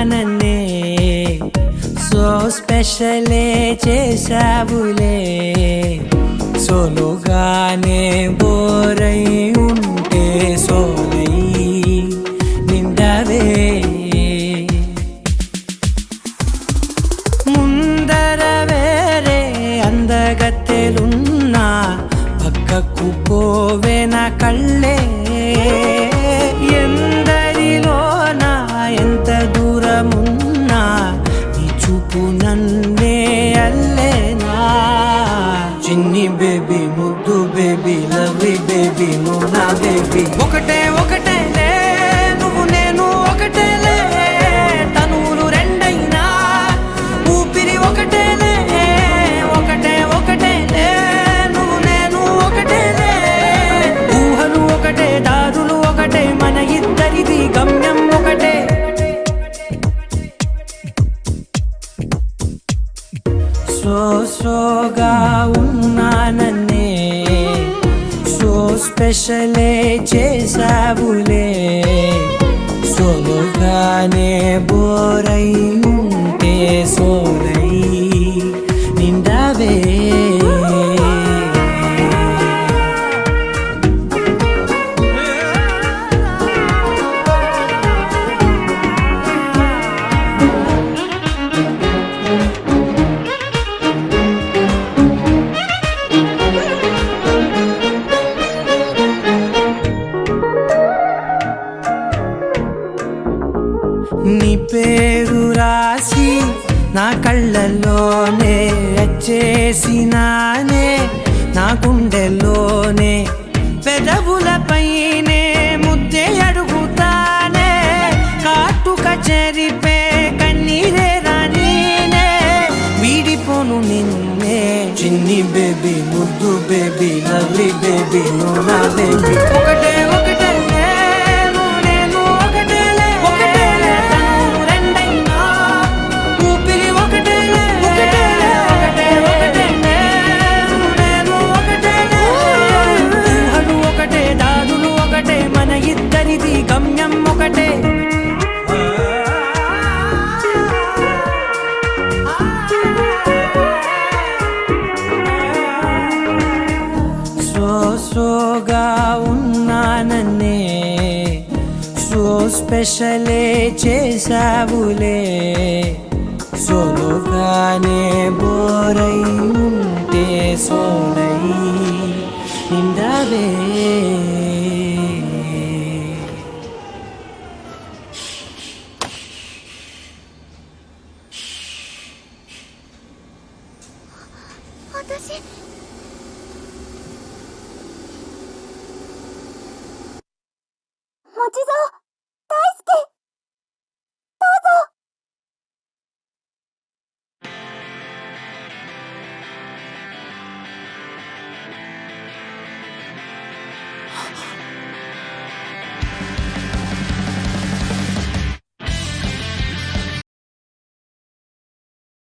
నన్నే సో స్పెషలే చేసావులే సోలోగానే బోరై ఉంటే సోలై నిండవే ముందర వేరే అందగత్తెలున్నా పక్కకు పోవే నా కళ్ళే ఎందరిలోనా ఎంత దూరమున్నా నీ చూపు నన్నే అల్లేనా చిన్ని బేబీ ముద్దు బేబీ లవ్లీ బేబీ నువ్వు నా బేబీ ఒకటే ఒకటేలే నువ్వు నేను ఒకటేలే తనువులు రెండైనా ఊపిరి ఒకటేలే ఒకటే ఒకటేలే నువ్వు నేను ఒకటేలే ఊహలు ఒకటే దారులు ఒకటే మన ఇద్దరిది గమ్యం ఒకటే సోగా ఉన్నానన్నే సో స్పెషలే చేసావులే సోలోగానే బోరై ఉంటే సోలై నిండవే నీ పేరు రాసి నా కళ్ళల్లోనే వచ్చేసినానే నా గుండెల్లోనే పెదవులపైనే ముద్దే అడుగుతానే కాటుక చెరిపే కన్నీరే రానీనే వీడిపోను నిన్నే చిన్ని బేబీ ముద్దు బేబీ లవ్లీ బేబీ నువ్వు నా బేబీ ఒకటే ఒకటే గమ్యం ఒకటే సోగా ఉన్నానన్నే సో స్పెషలే చేసావులే సోలోగానే బోరై ఉంటే సోలై నిండవే